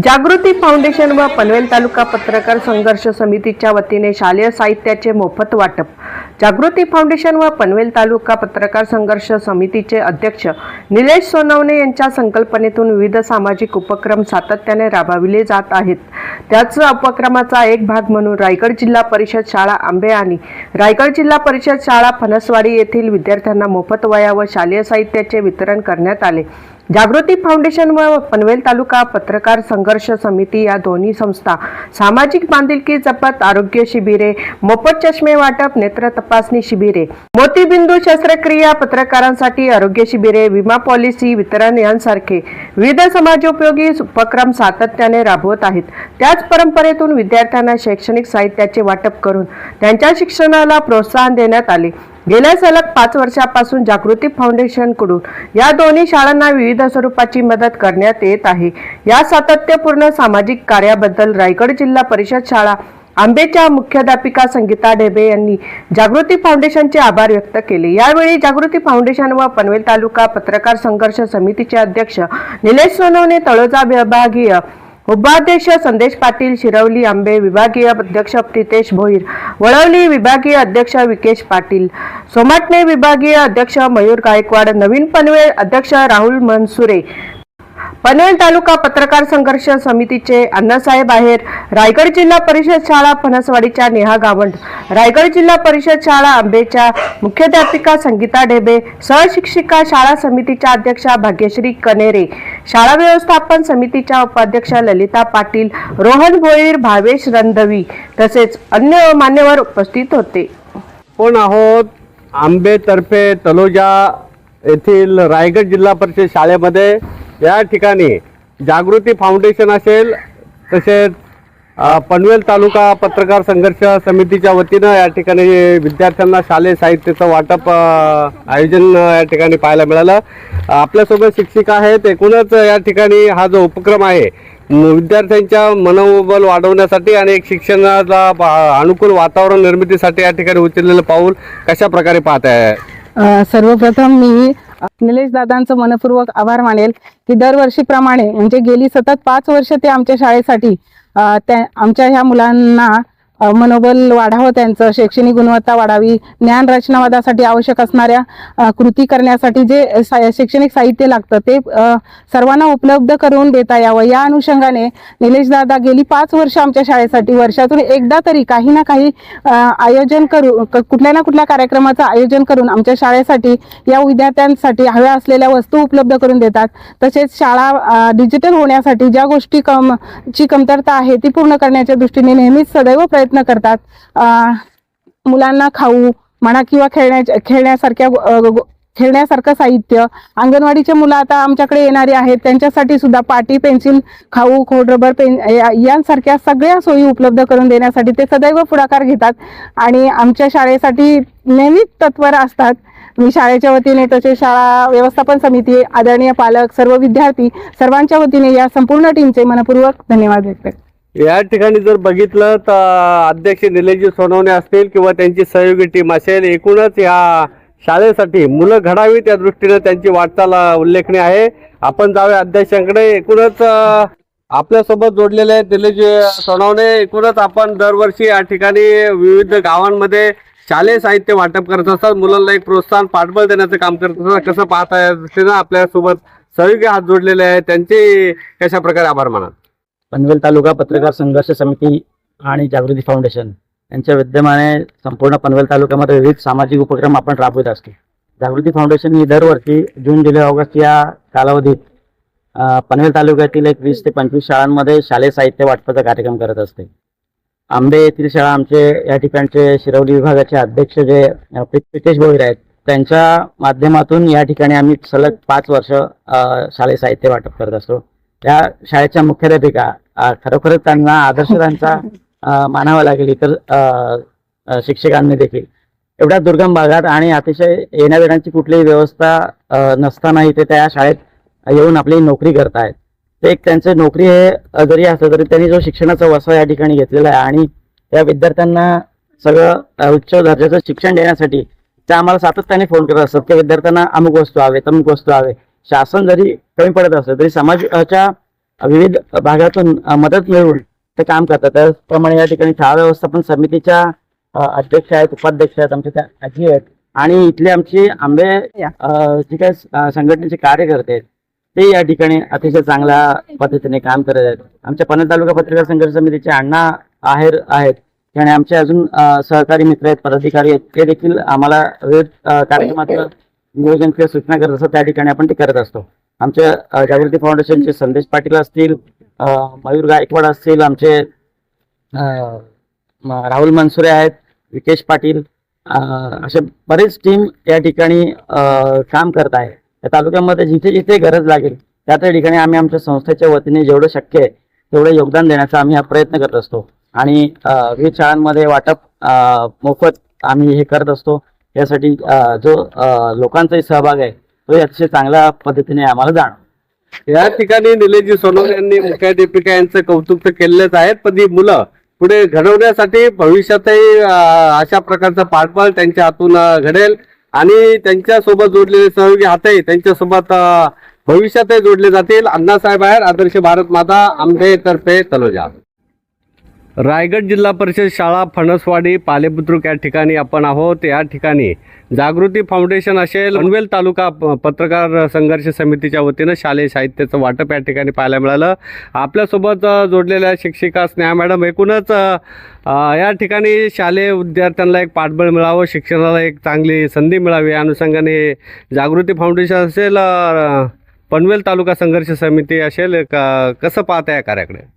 जागृती foundation व पनवेल तालुका पत्रकार संघर्ष समितीच्या वतीने शालेय साहित्याचे मोफत वाटप। जागृती फाउंडेशन व पनवेल तालुका पत्रकार संघर्ष समितीचे अध्यक्ष निलेश सोनवणे यांच्या संकल्पनेतून विविध सामाजिक उपक्रम सातत्याने राबविले जात आहेत। त्याच उपक्रमाचा एक भाग म्हणून रायगड जिल्हा परिषद शाळा आंबे आणि रायगड जिल्हा परिषद शाळा फणसवाडी येथील विद्यार्थ्यांना मोफत वह्या व शालेय साहित्याचे वितरण करण्यात आले। जागृती फाउंडेशन व पनवेल तालुका पत्रकार संघर्ष समिती या दोन्ही संस्था सामाजिक बांधिलकी जपत आरोग्य शिबिरे, मोफत चष्मे वाटप, नेत्र तपासणी शिबिरे, मोतीबिंदू शस्त्रक्रिया, पत्रकारांसाठी आरोग्य शिबिरे, विमा पॉलिसी वितरण यांसारखे विविध समाजोपयोगी उपक्रम सातत्याने राबवत आहेत। त्याच परंपरेतून विद्यार्थ्यांना शैक्षणिक साहित्याचे वाटप करून त्यांच्या शिक्षणाला प्रोत्साहन देण्यात आले। गेल्या सलग 5 वर्षापासून जागृती फाउंडेशन कडून या दोन्ही शाळांना विविध स्वरूपाची मदत करण्यात येत आहे। या सातत्यपूर्ण सामाजिक कार्याबद्दल रायगड जिल्हा परिषद शाळा आंबेच्या मुख्याध्यापिका संगीता ढेबे यांनी जागृती फाउंडेशनचे आभार व्यक्त केले। यावेळी जागृती फाउंडेशन व पनवेल तालुका पत्रकार संघर्ष समितीचे अध्यक्ष निलेश सोनवणे, तळोजा विभागीय उपाध्यक्ष संदेश पाटील, शिरवली आंबे विभागीय अध्यक्ष प्रितेश भोईर, वळवली विभागीय अध्यक्ष विकेश पाटील, सोमाटणे विभागीय अध्यक्ष मयूर गायकवाड, नवीन पनवेल अध्यक्ष राहुल मनसुरे, पनवेल तालुका पत्रकार संघर्ष समितीचे अण्णासाहेब आहेर, रायगड जिल्हा परिषद शाळा फणसवाडीच्या नेहा गावंड, रायगड जिल्हा परिषद शाळा आंबेच्या मुख्याध्यापिका संगीता ढेबे, सहशिक्षिका शाळा समितीच्या अध्यक्षा भाग्यश्री कनेरे, शाळा व्यवस्थापन समितीच्या उपाध्यक्ष ललिता पाटील, रोहन भोईर, भावेश रणधवी तसेच अन्य मान्यवर उपस्थित होते। कोण आहोत आंबे तर्फे तलोजा येथील रायगड जिल्हा परिषद शाळेमध्ये या ठिकाणी जागृती फाउंडेशन असेल, तसेच पनवेल तालुका पत्रकार संघर्ष समितीच्या वतीनं या ठिकाणी विद्यार्थ्यांना शालेय साहित्याचं वाटप आयोजन या ठिकाणी पाहायला मिळालं। आपल्यासोबत शिक्षिका आहेत। एकूणच या ठिकाणी हा जो उपक्रम आहे विद्यार्थ्यांच्या मनोबल वाढवण्यासाठी आणि एक शिक्षणाला अनुकूल वातावरण निर्मितीसाठी या ठिकाणी उचललेलं पाऊल कशा प्रकारे पाहत आहे? सर्वप्रथम मी निलेश दादांचं मनपूर्वक आभार मानेल की दरवर्षीप्रमाणे म्हणजे गेली सतत 5 वर्ष ते आमच्या शाळेसाठी आमच्या ह्या मुलांना मनोबल वाढावं, त्यांचं शैक्षणिक गुणवत्ता वाढावी, ज्ञान रचनावादासाठी आवश्यक असणाऱ्या कृती करण्यासाठी जे शैक्षणिक साहित्य लागतं ते सर्वांना उपलब्ध करून देता यावं या अनुषंगाने निलेश दादा गेली 5 वर्ष आमच्या शाळेसाठी वर्षातून एकदा तरी काही ना काही आयोजन करून कुठल्या ना कुठल्या कार्यक्रमाचं आयोजन करून आमच्या शाळेसाठी या विद्यार्थ्यांसाठी हव्या असलेल्या वस्तू उपलब्ध करून देतात। तसेच शाळा डिजिटल होण्यासाठी ज्या गोष्टी ची कमतरता आहे ती पूर्ण करण्याच्या दृष्टीने नेहमीच सदैव प्रयत्न करतात। मुलांना खाऊ म्हणा किंवा खेळण्यासारखं साहित्य, अंगणवाडीचे मुलं आता आमच्याकडे येणारे आहेत त्यांच्यासाठी सुद्धा पाटी, पेन्सिल, खाऊ, खोड, रबर, पेन यांसारख्या सगळ्या सोयी उपलब्ध करून देण्यासाठी ते सदैव पुढाकार घेतात आणि आमच्या शाळेसाठी नेहमीच तत्पर असतात। मी शाळेच्या वतीने तसेच शाळा व्यवस्थापन समिती, आदरणीय पालक, सर्व विद्यार्थी सर्वांच्या वतीने या संपूर्ण टीमचे मनपूर्वक धन्यवाद व्यक्त करते। या ठिकाणी जर बघितलं तर अध्यक्ष निलेश सोनवणे असतील किंवा त्यांची सहयोगी टीम असेल, एकूणच या शाळेसाठी मुलं घडावीत या दृष्टीने त्यांची वाटचाल उल्लेखनीय आहे। आपण जाऊया अध्यक्षांकडे। एकूणच आपल्यासोबत जोडलेले आहेत निलेश सोनवणे। एकूणच आपण दरवर्षी या ठिकाणी विविध गावांमध्ये शालेय साहित्य वाटप करत असतात, मुलांना एक प्रोत्साहन पाठबळ देण्याचं काम करत असतात। कसं पाहता या दृष्टीनं आपल्यासोबत सहयोगी हात जोडलेले आहेत, त्यांचे कशा प्रकारे आभार मानाल? पनवेल तालुका पत्रकार संघर्ष समिती आणि जागृती फाउंडेशन यांच्या विद्यमाने संपूर्ण पनवेल तालुक्यामध्ये विविध सामाजिक उपक्रम आपण राबवत असतो। जागृती फाउंडेशन ही दरवर्षी जून, जुलै, ऑगस्ट या कालावधीत पनवेल तालुक्यातील 20 ते 25 शाळांमध्ये शालेय साहित्य वाटपाचा कार्यक्रम करत असते। आंबे येथील शाळा आमचे या ठिकाणचे शिरवली विभागाचे अध्यक्ष जे प्रितेश भोईर आहेत त्यांच्या माध्यमातून या ठिकाणी आम्ही सलग 5 वर्ष शालेय साहित्य वाटप करत असतो। या शाळेच्या मुख्याध्यापिका खरोखरच त्यांना आदर्श त्यांचा मानावा लागेल इतर शिक्षकांनी देखील। एवढ्या दुर्गम भागात आणि अतिशय येण्याजाण्याची कुठलीही व्यवस्था नसतानाही ते त्या शाळेत येऊन आपली नोकरी करतायत। ते एक त्यांची नोकरी हे जरी असलं तरी त्यांनी जो शिक्षणाचा वसा या ठिकाणी घेतलेला आहे आणि या विद्यार्थ्यांना सगळं उच्च दर्जाचं शिक्षण देण्यासाठी ते आम्हाला सातत्याने फोन करत असतात की विद्यार्थ्यांना अमुक वस्तू हवे, तमुक वस्तू हवे। शासन जरी कमी पडत असलं तरी समाजाच्या विविध भागातून मदत मिळवून ते काम करतात. त्याचप्रमाणे या ठिकाणी शाळा व्यवस्थापन समितीच्या अध्यक्ष आहेत, उपाध्यक्ष आहेत, आमच्या त्या आजी आहेत आणि इथले आमची आंबे जे काही संघटनेचे कार्यकर्ते आहेत ते या ठिकाणी अतिशय चांगल्या पद्धतीने काम करत आहेत. आमच्या पनवेल तालुका पत्रकार संघर्ष समितीचे अण्णा आहेर आहेत आणि आमचे अजून सहकारी मित्र आहेत, पदाधिकारी आहेत, ते देखील आम्हाला विविध कार्यक्रमाचं नियोजन किंवा सूचना करत असतात. त्या ठिकाणी आपण ते करत असतो. आमच्या जागृती फाउंडेशनचे संदेश पाटील असतील, मयूर गायकवाड असतील, आमचे राहुल मनसुरे आहेत, विकेश पाटील, असे बरेच टीम या ठिकाणी काम करत आहे. या तालुक्यामध्ये जिथे जिथे गरज लागेल त्या त्या ठिकाणी आम्ही आमच्या संस्थेच्या वतीने जेवढं शक्य आहे तेवढं योगदान देण्याचा आम्ही हा प्रयत्न करत असतो आणि विविध शाळांमध्ये वाटप मोफत आम्ही हे करत असतो. यासाठी जो लोकांचाही सहभाग आहे तो अतिशय चांगल्या पद्धतीने आम्हाला जाणवतो. या ठिकाणी निलेशजी सोनवणे यांनी मुख्याध्यापिका यांचं कौतुक तर केलेलंच आहे, पण ही मुलं पुढे घडवण्यासाठी भविष्यातही अशा प्रकारचा पाठबळ त्यांच्या हातून घडेल आणि त्यांच्यासोबत जोडलेले सहयोगी हातही त्यांच्यासोबत भविष्यातही जोडले जातील. अण्णासाहेब आहेर, आदर्श भारत माता, आंबे तर्फे तलोजा. रायगड जिल्हा परिषद शाळा फणसवाडी पालेबुद्रुक या ठिकाणी आपण आहोत. या ठिकाणी जागृती फाउंडेशन असेल, पनवेल तालुका पत्रकार संघर्ष समितीच्या वतीनं शालेय साहित्याचं वाटप या ठिकाणी पाहायला मिळालं. आपल्यासोबत जोडलेल्या शिक्षिका स्नेहा मॅडम, एकूणच या ठिकाणी शालेय विद्यार्थ्यांना एक पाठबळ मिळावं, शिक्षणाला एक चांगली संधी मिळावी या अनुषंगाने जागृती फाउंडेशन असेल, पनवेल तालुका संघर्ष समिती असेल, कसं पाहता या कार्याकडे?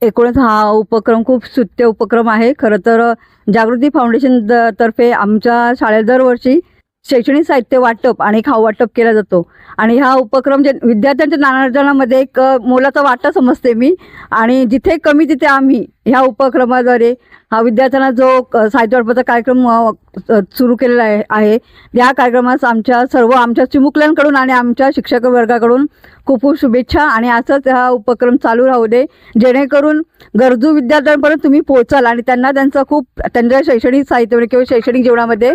एकूणच हा उपक्रम खूप स्तुत्य उपक्रम आहे. खरं तर जागृती फाउंडेशन तर्फे आमच्या शाळेत दरवर्षी शैक्षणिक साहित्य वाटप आणि खाऊ वाटप केला जातो आणि हा उपक्रम जे विद्यार्थ्यांच्या ज्ञानार्जनामध्ये एक मोलाचा वाटा समजते मी. आणि जिथे कमी तिथे आम्ही ह्या उपक्रमाद्वारे हा विद्यार्थ्यांना जो साहित्य वाटपाचा कार्यक्रम सुरू केलेला आहे या कार्यक्रमास आमच्या चिमुकल्यांकडून आणि आमच्या शिक्षक वर्गाकडून खूप खूप शुभेच्छा. आणि असंच हा उपक्रम चालू राहू दे, जेणेकरून गरजू विद्यार्थ्यांपर्यंत तुम्ही पोहोचाल आणि त्यांना त्यांच्या शैक्षणिक साहित्य किंवा शैक्षणिक जीवनामध्ये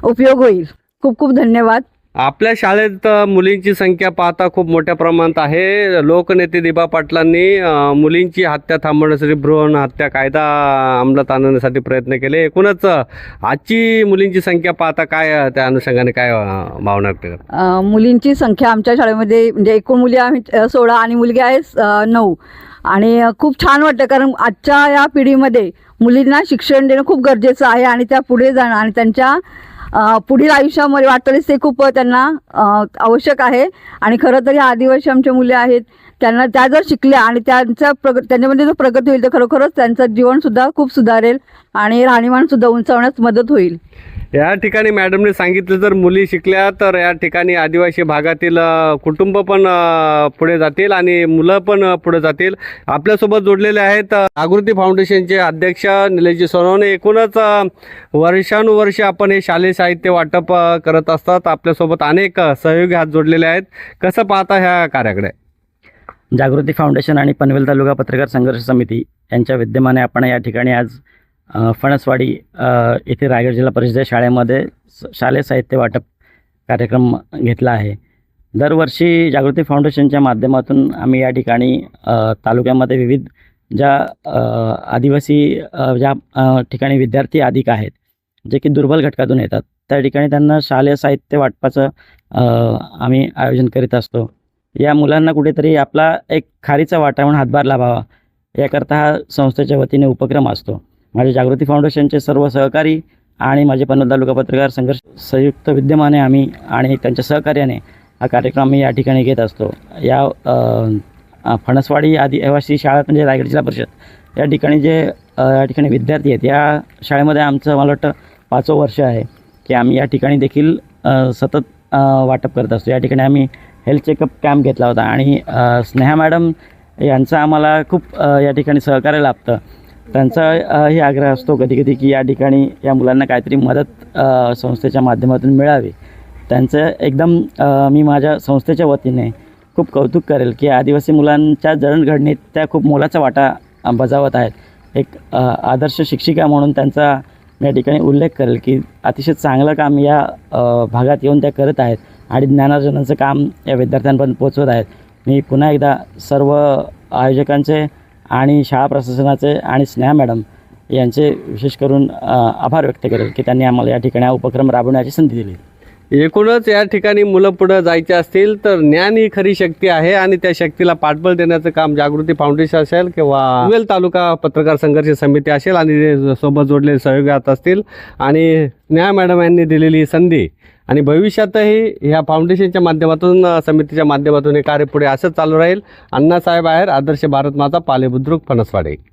उपयोग होईल. खूप खूप धन्यवाद. आपल्या शाळेत मुलींची संख्या पाहता खूप मोठ्या प्रमाणात आहे. लोकनेते दिबा पाटलांनी मुलींची हत्या थांबवण्यासाठी भ्रूण हत्या कायदा अंमलात आणण्यासाठी प्रयत्न केले. एकूणच आजची मुलींची संख्या पाहता काय त्या अनुषंगाने काय भावना व्यक्त करता? मुलींची संख्या आमच्या शाळेमध्ये म्हणजे एकूण मुली आम्ही 16 आणि मुलगी आहे 9 आणि खूप छान वाटतं, कारण आजच्या या पिढीमध्ये मुलींना शिक्षण देणं खूप गरजेचं आहे आणि त्या पुढे जाणं आणि त्यांच्या पुढील आयुष्यामध्ये वाटतच ते खूप त्यांना आवश्यक आहे. आणि खरं तर या आदिवासी आमच्या मुली आहेत, त्या जर शिकल्या आणि त्यांच्यामध्ये जर प्रगती होईल तर खरोखरच त्यांचं जीवनसुद्धा खूप सुधारेल आणि राहणीमानसुद्धा उंचावण्यास मदत होईल. या ठिकाणी मॅडमने सांगितलं जर मुली शिकल्या तर या ठिकाणी आदिवासी भागातील कुटुंब पण पुढे जातील आणि मुलं पण पुढे जातील. आपल्यासोबत जोडलेले आहेत जागृती फाउंडेशनचे अध्यक्ष निलेशजी सोनवणे. एकूणच वर्षानुवर्षे आपण हे शालेय साहित्य वाटप करत असतात. आपल्यासोबत अनेक सहयोगी हात जोडलेले आहेत. कसं पाहता ह्या कार्याकडे? जागृती फाउंडेशन आणि पनवेल तालुका पत्रकार संघर्ष समिती यांच्या विद्यमाने आपण या ठिकाणी आज फणसवाडी येथे रायगड जिल्हा परिषद शाळेमध्ये शालेय साहित्य वाटप कार्यक्रम घेतला आहे. दरवर्षी जागृती फाउंडेशनच्या माध्यमातून आम्ही या ठिकाणी तालुक्यामध्ये विविध ज्या आदिवासी ज्या ठिकाणी विद्यार्थी अधिक आहेत जे की दुर्बल घटकातून येतात त्या ठिकाणी त्यांना शालेय साहित्य वाटपाचं आम्ही आयोजन करीत असतो. या मुलांना कुठेतरी आपला एक खारीचा वाटा म्हणून हातभार लाभावा याकरता हा संस्थेच्या वतीने उपक्रम असतो. माझे जागृती फाउंडेशनचे सर्व सहकारी आणि माझे पनवेल तालुका पत्रकार संघर्ष संयुक्त विद्यमाने आम्ही आणि त्यांच्या सहकार्याने हा कार्यक्रम मी या ठिकाणी घेत असतो. या फणसवाडी आदिवासी शाळा म्हणजे रायगड जिल्हा परिषद या ठिकाणी या ठिकाणी विद्यार्थी आहेत, या शाळेमध्ये आमचं मला वाटतं 5वं वर्ष आहे की आम्ही या ठिकाणी देखील सतत वाटप करत असतो. या ठिकाणी आम्ही हेल्थ चेकअप कॅम्प घेतला होता आणि स्नेहा मॅडम यांचा आम्हाला खूप या ठिकाणी सहकार्य लाभतं. त्यांचा ही आग्रह असतो कधी कधी की या ठिकाणी या मुलांना काहीतरी मदत संस्थेच्या माध्यमातून मिळावी. त्यांचं एकदम मी माझ्या संस्थेच्या वतीने खूप कौतुक करेल की आदिवासी मुलांच्या जडणघडणीत त्या खूप मोलाचा वाटा बजावत आहेत. एक आदर्श शिक्षिका म्हणून त्यांचा या ठिकाणी उल्लेख करेल की अतिशय चांगलं काम या भागात येऊन त्या करत आहेत आणि ज्ञानार्जनाचं काम या विद्यार्थ्यांपर्यंत पोचवत आहेत. मी पुन्हा एकदा सर्व आयोजकांचे आणि शाळा प्रशासनाचे आणि स्नेहा मॅडम यांचे विशेष करून आभार व्यक्त करेल की त्यांनी आम्हाला या ठिकाणी हा उपक्रम राबवण्याची संधी दिली. एकूणच या ठिकाणी मुलं पुढं जायचे असतील तर ज्ञान ही खरी शक्ती आहे आणि त्या शक्तीला पाठबळ देण्याचं काम जागृती फाउंडेशन असेल किंवा पनवेल तालुका पत्रकार संघर्ष समिती असेल आणि सोबत जोडलेले सहयोगात असतील आणि स्नेहा मॅडम यांनी दिलेली संधी आणि भविष्यातही ह्या फाउंडेशनच्या माध्यमातून समितीच्या माध्यमातून हे कार्य पुढे असंच चालू राहील. अण्णासाहेब आहेर, आदर्श भारत माझा, पाले बुद्रुक, फणसवाडे.